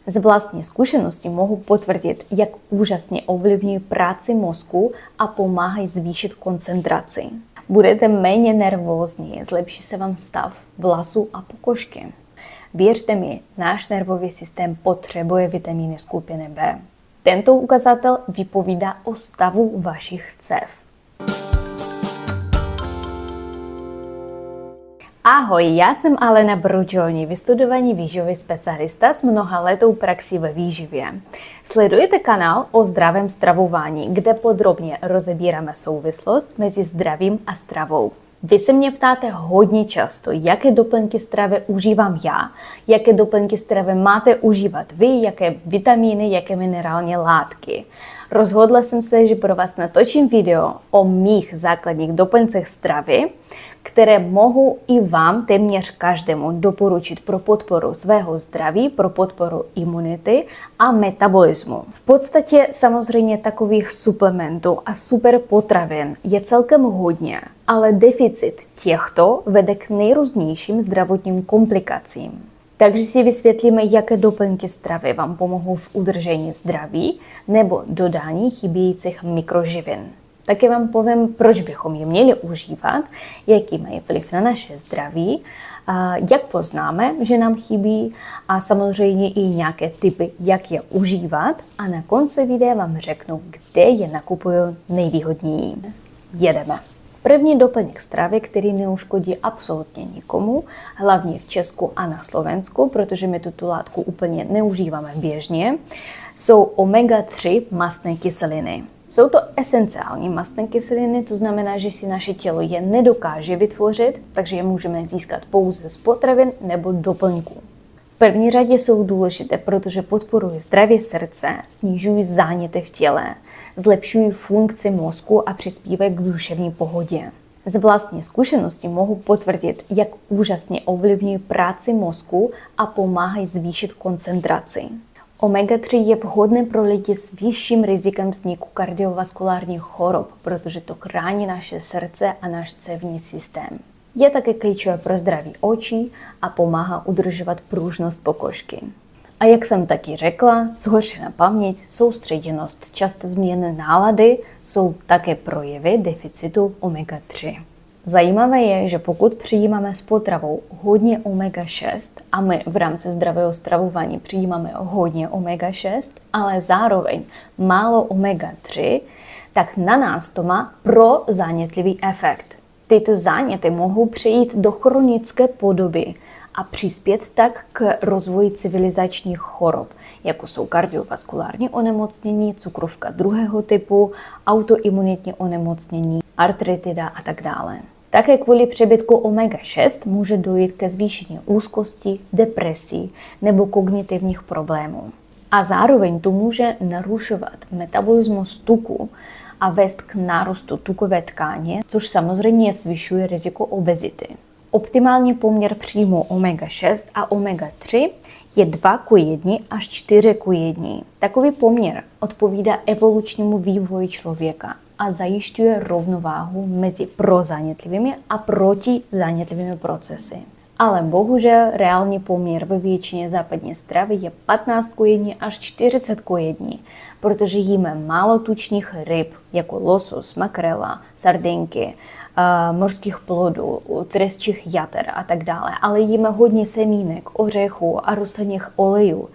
Z vlastní zkušenosti mohu potvrdit, jak úžasně ovlivňují práci mozku a pomáhají zvýšit koncentraci. Budete méně nervózní, zlepší se vám stav vlasů a pokožky. Věřte mi, náš nervový systém potřebuje vitamíny skupiny B. Tento ukazatel vypovídá o stavu vašich cév. Ahoj, já jsem Alena Brugioni, vystudovaný výživový specialista s mnohaletou praxí ve výživě. Sledujete kanál o zdravém stravování, kde podrobně rozebíráme souvislost mezi zdravím a stravou. Vy se mě ptáte hodně často, jaké doplňky stravy užívám já, jaké doplňky stravy máte užívat vy, jaké vitamíny, jaké minerální látky. Rozhodla jsem se, že pro vás natočím video o mých základních doplňcích stravy, které mohu i vám, téměř každému, doporučit pro podporu svého zdraví, pro podporu imunity a metabolismu. V podstatě samozřejmě takových suplementů a super potravin je celkem hodně, ale deficit těchto vede k nejrůznějším zdravotním komplikacím. Takže si vysvětlíme, jaké doplňky stravy vám pomohou v udržení zdraví nebo dodání chybějících mikroživin. Také vám povím, proč bychom je měli užívat, jaký mají vliv na naše zdraví, jak poznáme, že nám chybí a samozřejmě i nějaké tipy, jak je užívat. A na konci videa vám řeknu, kde je nakupuju nejvýhodněji. Jedeme. První doplněk stravy, který neuškodí absolutně nikomu, hlavně v Česku a na Slovensku, protože my tuto látku úplně neužíváme běžně, jsou omega-3 mastné kyseliny. Jsou to esenciální mastné kyseliny, to znamená, že si naše tělo je nedokáže vytvořit, takže je můžeme získat pouze z potravin nebo doplňků. V první řadě jsou důležité, protože podporují zdraví srdce, snižují záněty v těle, zlepšují funkci mozku a přispívají k duševní pohodě. Z vlastní zkušenosti mohu potvrdit, jak úžasně ovlivňují práci mozku a pomáhají zvýšit koncentraci. Omega-3 je vhodné pro lidi s vyšším rizikem vzniku kardiovaskulárních chorob, protože to chrání naše srdce a náš cévní systém. Je také klíčové pro zdraví očí a pomáhá udržovat pružnost pokožky. A jak jsem taky řekla, zhoršená paměť, soustředěnost, časté změny nálady jsou také projevy deficitu omega-3. Zajímavé je, že pokud přijímáme s potravou hodně omega-6 a my v rámci zdravého stravování přijímáme hodně omega-6, ale zároveň málo omega-3, tak na nás to má prozánětlivý efekt. Tyto záněty mohou přejít do chronické podoby a přispět tak k rozvoji civilizačních chorob, jako jsou kardiovaskulární onemocnění, cukrovka druhého typu, autoimunitní onemocnění, artritida a tak dále. Také kvůli přebytku omega-6 může dojít ke zvýšení úzkosti, depresí nebo kognitivních problémů. A zároveň to může narušovat metabolismus tuku a vést k nárůstu tukové tkáně, což samozřejmě zvyšuje riziko obezity. Optimální poměr příjmu omega-6 a omega-3 je 2:1 až 4:1. Takový poměr odpovídá evolučnímu vývoji člověka a zajišťuje rovnováhu mezi prozánětlivými a protizánětlivými procesy. Ale bohužel reálný poměr ve většině západní stravy je 15:1 až 40:1, protože jíme málo tučných ryb, jako losos, makrela, sardinky, mořských plodů, trezčích jater a tak dále, ale jíme hodně semínek, ořechů a rostlinných olejů,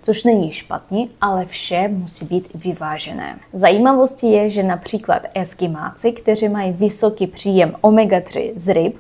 což není špatně, ale vše musí být vyvážené. Zajímavostí je, že například Eskimáci, kteří mají vysoký příjem omega-3 z ryb,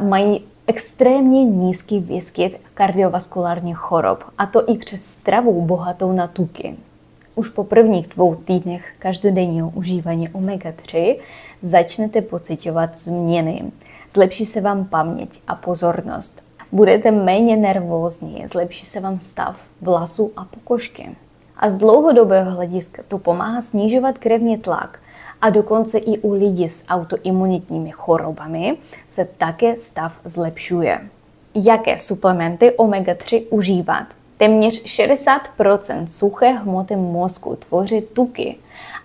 mají extrémně nízký výskyt kardiovaskulárních chorob, a to i přes stravu bohatou na tuky. Už po prvních 2 týdnech každodenního užívání omega-3 začnete pociťovat změny. Zlepší se vám paměť a pozornost. Budete méně nervózní, zlepší se vám stav vlasů a pokožky. A z dlouhodobého hlediska to pomáhá snižovat krevní tlak a dokonce i u lidí s autoimunitními chorobami se také stav zlepšuje. Jaké suplementy omega-3 užívat? Téměř 60% suché hmoty mozku tvoří tuky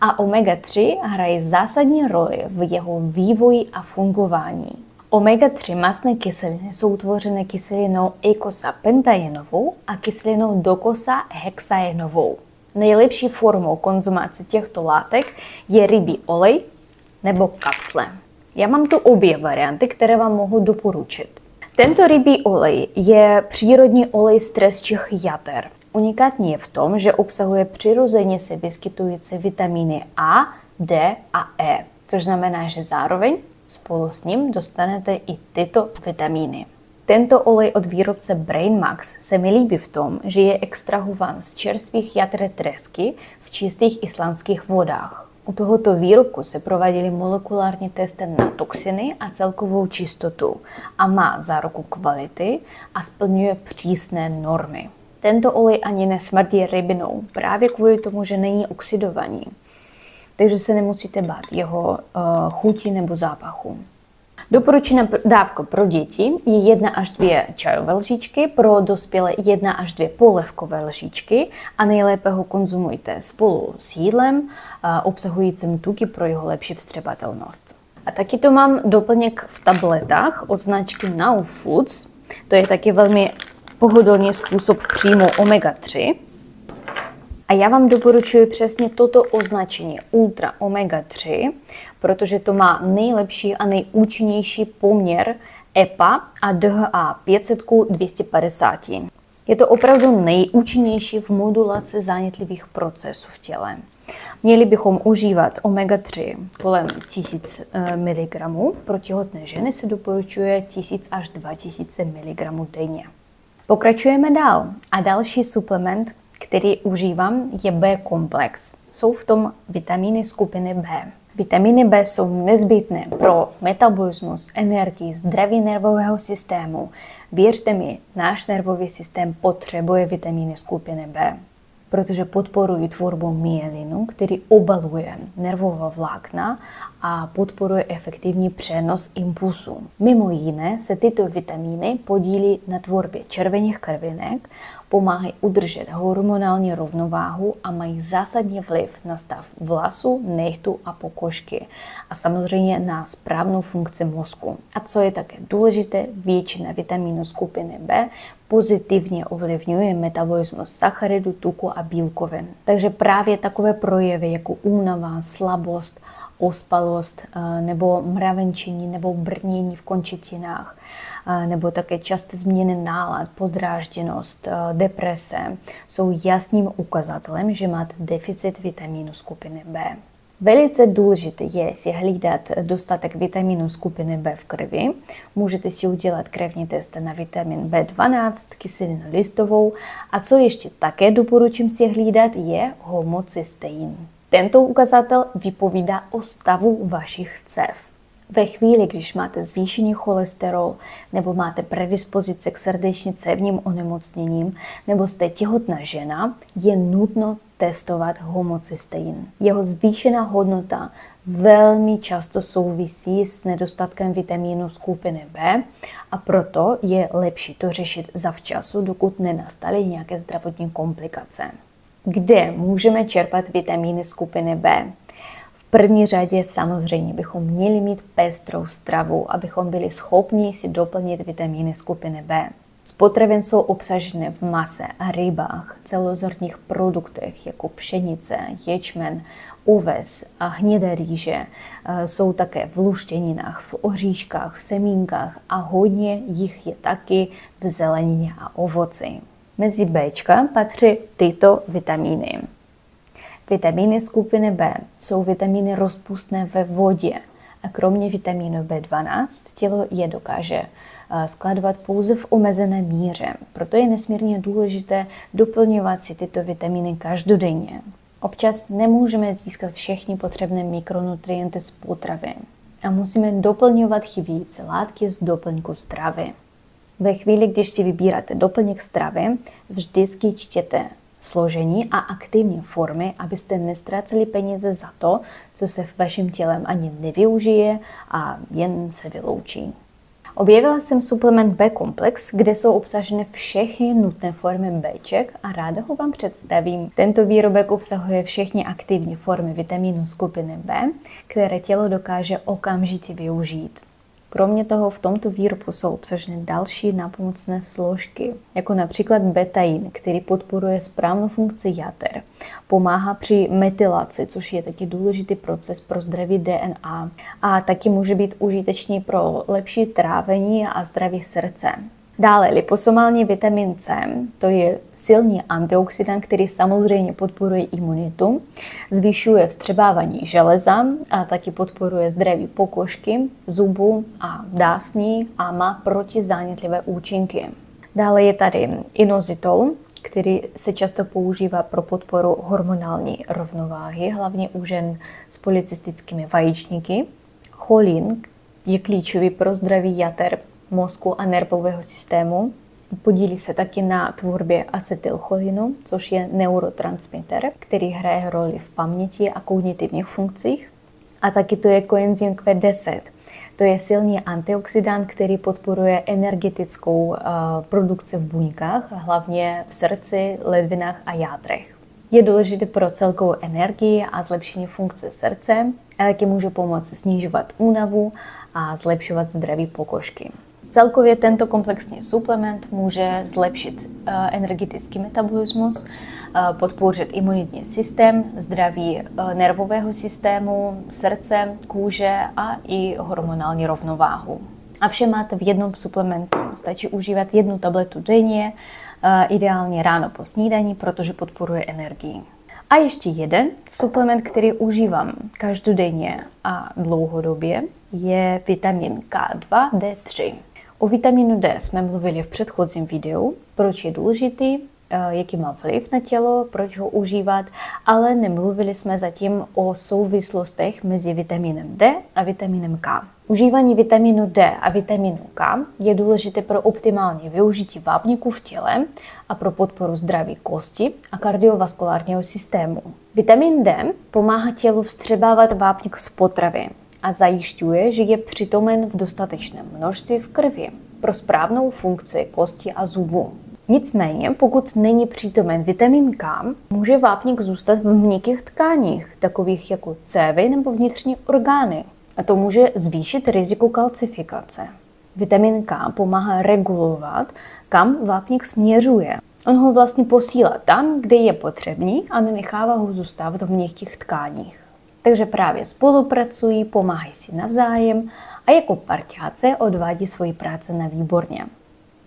a omega-3 hraje zásadní roli v jeho vývoji a fungování. Omega-3 mastné kyseliny jsou tvořeny kyselinou eikosapentaenovou a kyselinou docosahexaenovou. Nejlepší formou konzumace těchto látek je rybí olej nebo kapsle. Já mám tu obě varianty, které vám mohu doporučit. Tento rybí olej je přírodní olej z trezčích jater. Unikátní je v tom, že obsahuje přirozeně se vyskytující vitamíny A, D a E, což znamená, že zároveň spolu s ním dostanete i tyto vitamíny. Tento olej od výrobce Brain Max se mi líbí v tom, že je extrahován z čerstvých jater tresky v čistých islandských vodách. U tohoto výrobku se prováděly molekulární testy na toxiny a celkovou čistotu a má záruku kvality a splňuje přísné normy. Tento olej ani nesmrdí rybinou, právě kvůli tomu, že není oxidovaný. Takže se nemusíte bát jeho chuti nebo zápachu. Doporučená dávka pro děti je 1 až 2 čajové lžičky, pro dospělé 1 až 2 polévkové lžičky a nejlépe ho konzumujte spolu s jídlem, obsahujícím tuky pro jeho lepší vstřebatelnost. A taky to mám doplněk v tabletách od značky Now Foods. To je taky velmi pohodlný způsob příjmu omega-3. A já vám doporučuji přesně toto označení Ultra Omega-3, protože to má nejlepší a nejúčinnější poměr EPA a DHA 500 k 250. Je to opravdu nejúčinnější v modulaci zánětlivých procesů v těle. Měli bychom užívat omega-3 kolem 1000 mg, pro těhotné ženy se doporučuje 1000 až 2000 mg denně. Pokračujeme dál a další suplement, který užívám, je B-komplex. Jsou v tom vitamíny skupiny B. Vitamíny B jsou nezbytné pro metabolismus, energii, zdraví nervového systému. Věřte mi, náš nervový systém potřebuje vitamíny skupiny B, protože podporují tvorbu myelinu, který obaluje nervová vlákna a podporuje efektivní přenos impulsů. Mimo jiné se tyto vitamíny podílí na tvorbě červených krvinek, pomáhají udržet hormonální rovnováhu a mají zásadní vliv na stav vlasů, nehtu a pokožky a samozřejmě na správnou funkci mozku. A co je také důležité, většina vitamínů skupiny B pozitivně ovlivňuje metabolismus sacharidů, tuku a bílkovin. Takže právě takové projevy jako únava, slabost, ospalost nebo mravenčení nebo brnění v končetinách nebo také časté změny nálad, podrážděnost, deprese jsou jasným ukazatelem, že máte deficit vitamínu skupiny B. Velice důležité je si hlídat dostatek vitamínu skupiny B v krvi. Můžete si udělat krevní test na vitamin B12, kyselinu listovou a co ještě také doporučím si hlídat je homocystein. Tento ukazatel vypovídá o stavu vašich cév. Ve chvíli, když máte zvýšený cholesterol nebo máte predispozice k srdečně-cévním onemocněním nebo jste těhotná žena, je nutno testovat homocystein. Jeho zvýšená hodnota velmi často souvisí s nedostatkem vitamínu skupiny B a proto je lepší to řešit zavčasu, dokud nenastaly nějaké zdravotní komplikace. Kde můžeme čerpat vitamíny skupiny B? V první řadě samozřejmě bychom měli mít pestrou stravu, abychom byli schopni si doplnit vitamíny skupiny B. Z potravin jsou obsažené v mase a rybách, celozrnných produktech jako pšenice, ječmen, oves a hnědé rýže. Jsou také v luštěninách, v oříškách, v semínkách a hodně jich je taky v zelenině a ovoci. Mezi Bčka patří tyto vitamíny. Vitamíny skupiny B jsou vitamíny rozpustné ve vodě a kromě vitamínu B12 tělo je dokáže skladovat pouze v omezené míře. Proto je nesmírně důležité doplňovat si tyto vitamíny každodenně. Občas nemůžeme získat všechny potřebné mikronutrienty z potravy a musíme doplňovat chybějící látky z doplňku stravy. Ve chvíli, když si vybíráte doplněk stravy, vždycky čtěte složení a aktivní formy, abyste nestráceli peníze za to, co se vaším tělem ani nevyužije a jen se vyloučí. Objevila jsem suplement B-komplex, kde jsou obsaženy všechny nutné formy Bček a ráda ho vám představím. Tento výrobek obsahuje všechny aktivní formy vitamínu skupiny B, které tělo dokáže okamžitě využít. Kromě toho v tomto výrobku jsou obsaženy další nápomocné složky, jako například betain, který podporuje správnou funkci jater, pomáhá při metylaci, což je taky důležitý proces pro zdraví DNA a taky může být užitečný pro lepší trávení a zdraví srdce. Dále liposomální vitamin C, to je silný antioxidant, který samozřejmě podporuje imunitu, zvyšuje vstřebávání železa a taky podporuje zdraví pokožky, zubů a dásní a má protizánětlivé účinky. Dále je tady inositol, který se často používá pro podporu hormonální rovnováhy, hlavně u žen s polycystickými vaječníky. Cholin je klíčový pro zdraví jater, mozku a nervového systému. Podílí se taky na tvorbě acetylcholinu, což je neurotransmitter, který hraje roli v paměti a kognitivních funkcích. A taky to je koenzym Q10. To je silný antioxidant, který podporuje energetickou produkci v buňkách, hlavně v srdci, ledvinách a játrech. Je důležitý pro celkovou energii a zlepšení funkce srdce, a taky může pomoct snižovat únavu a zlepšovat zdraví pokožky. Celkově tento komplexní suplement může zlepšit energetický metabolismus, podpořit imunitní systém, zdraví nervového systému, srdce, kůže a i hormonální rovnováhu. A vše máte v jednom suplementu. Stačí užívat 1 tabletu denně, ideálně ráno po snídani, protože podporuje energii. A ještě jeden suplement, který užívám každodenně a dlouhodobě, je vitamin K2, D3. O vitaminu D jsme mluvili v předchozím videu, proč je důležitý, jaký má vliv na tělo, proč ho užívat, ale nemluvili jsme zatím o souvislostech mezi vitaminem D a vitaminem K. Užívání vitaminu D a vitaminu K je důležité pro optimální využití vápníku v těle a pro podporu zdraví kosti a kardiovaskulárního systému. Vitamin D pomáhá tělu vstřebávat vápník z potravy a zajišťuje, že je přítomen v dostatečném množství v krvi pro správnou funkci kosti a zubů. Nicméně, pokud není přítomen vitamin K, může vápník zůstat v měkkých tkáních, takových jako cévy nebo vnitřní orgány. A to může zvýšit riziko kalcifikace. Vitamin K pomáhá regulovat, kam vápník směřuje. On ho vlastně posílá tam, kde je potřebný a nenechává ho zůstávat v měkkých tkáních. Takže právě spolupracují, pomáhají si navzájem a jako parťáce odvádí svoji práci na výborně.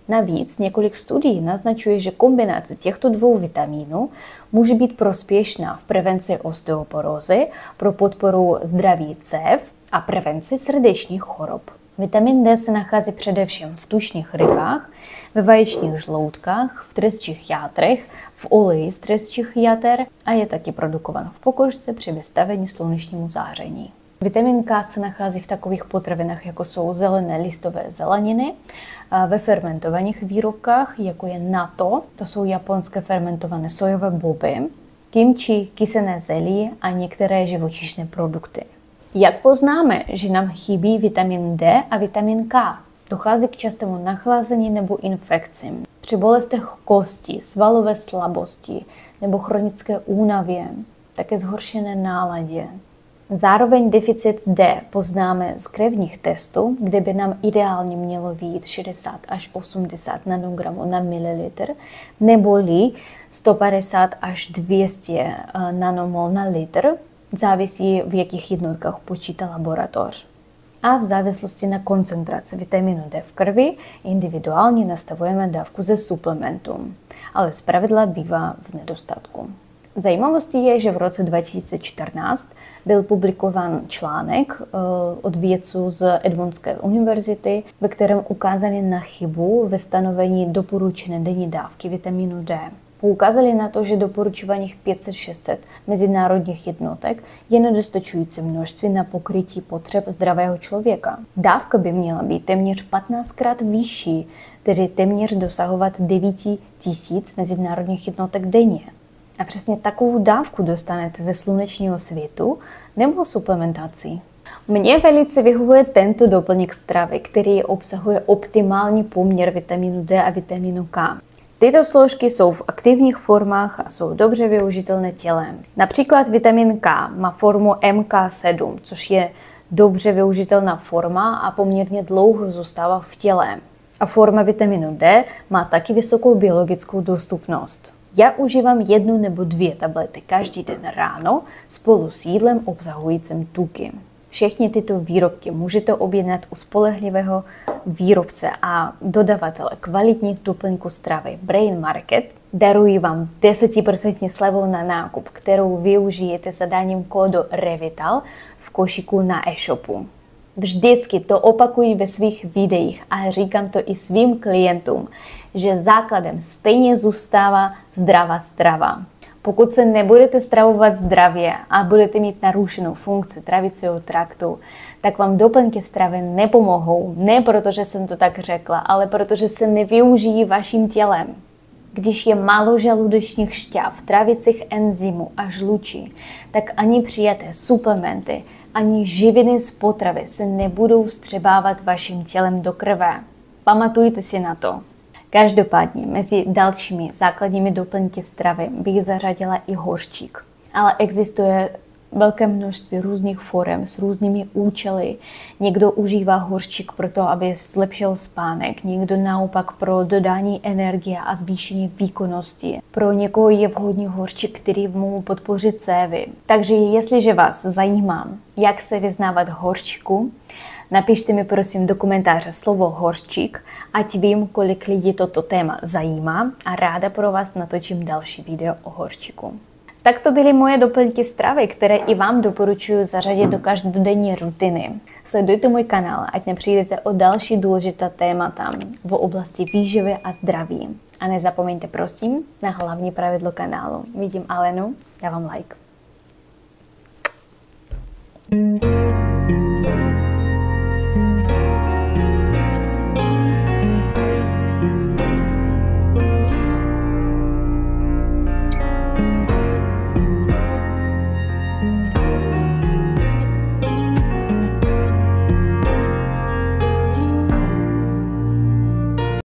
Navíc několik studií naznačuje, že kombinace těchto 2 vitamínů může být prospěšná v prevenci osteoporózy, pro podporu zdraví cév a prevenci srdečních chorob. Vitamin D se nachází především v tučných rybách, ve vaječních žloutkách, v trezčích játrech, v oleji z trezčích jater a je taky produkovan v pokožce při vystavení slunečnímu záření. Vitamin K se nachází v takových potravinách, jako jsou zelené listové zeleniny, ve fermentovaných výrobkách, jako je natto, to jsou japonské fermentované sojové boby, kimchi, kysené zelí a některé živočišné produkty. Jak poznáme, že nám chybí vitamin D a vitamin K? Dochází k častému nachlazení nebo infekcím, při bolestech kosti, svalové slabosti nebo chronické únavě, také zhoršené náladě. Zároveň deficit D poznáme z krevních testů, kde by nám ideálně mělo vyjít 60 až 80 nanogramů na mililitr, neboli 150 až 200 nanomol na litr, závisí v jakých jednotkách počítá laboratoř. A v závislosti na koncentraci vitaminu D v krvi individuálně nastavujeme dávku ze suplementu, ale zpravidla bývá v nedostatku. Zajímavostí je, že v roce 2014 byl publikován článek od vědců z Edmondské univerzity, ve kterém ukázali na chybu ve stanovení doporučené denní dávky vitaminu D. Poukázali na to, že doporučovaných 500-600 mezinárodních jednotek je nedostačující množství na pokrytí potřeb zdravého člověka. Dávka by měla být téměř 15krát vyšší, tedy téměř dosahovat 9000 mezinárodních jednotek denně. A přesně takovou dávku dostanete ze slunečního světu nebo suplementací. Mně velice vyhovuje tento doplněk stravy, který obsahuje optimální poměr vitaminu D a vitaminu K. Tyto složky jsou v aktivních formách a jsou dobře využitelné tělem. Například vitamin K má formu MK7, což je dobře využitelná forma a poměrně dlouho zůstává v těle. A forma vitaminu D má taky vysokou biologickou dostupnost. Já užívám 1 nebo 2 tablety každý den ráno spolu s jídlem obsahujícím tuky. Všechny tyto výrobky můžete objednat u spolehlivého výrobce a dodavatele kvalitních doplňků stravy Brain Market. Darují vám 10% slevu na nákup, kterou využijete zadáním kódu REVITAL v košíku na e-shopu. Vždycky to opakuji ve svých videích a říkám to i svým klientům, že základem stejně zůstává zdravá strava. Pokud se nebudete stravovat zdravě a budete mít narušenou funkci trávicího traktu, tak vám doplňky stravy nepomohou. Ne protože jsem to tak řekla, ale protože se nevyužijí vaším tělem. Když je málo žaludečních šťáv, trávicích enzymů a žlučí, tak ani přijaté suplementy, ani živiny z potravy se nebudou vstřebávat vaším tělem do krve. Pamatujte si na to. Každopádně mezi dalšími základními doplňky stravy bych zařadila i hořčík. Ale existuje velké množství různých forem s různými účely. Někdo užívá hořčík proto, aby zlepšil spánek, někdo naopak pro dodání energie a zvýšení výkonnosti. Pro někoho je vhodný hořčík, který mu podpoří cévy. Takže jestliže vás zajímá, jak se vyznávat hořčíku, napište mi prosím do komentáře slovo hořčík, ať vím, kolik lidí toto téma zajímá a ráda pro vás natočím další video o hořčíku. Tak to byly moje doplňky stravy, které i vám doporučuji zařadit do každodenní rutiny. Sledujte můj kanál, ať nepřijdete o další důležitá témata v oblasti výživy a zdraví. A nezapomeňte prosím na hlavní pravidlo kanálu. Vidím Alenu, dávám like.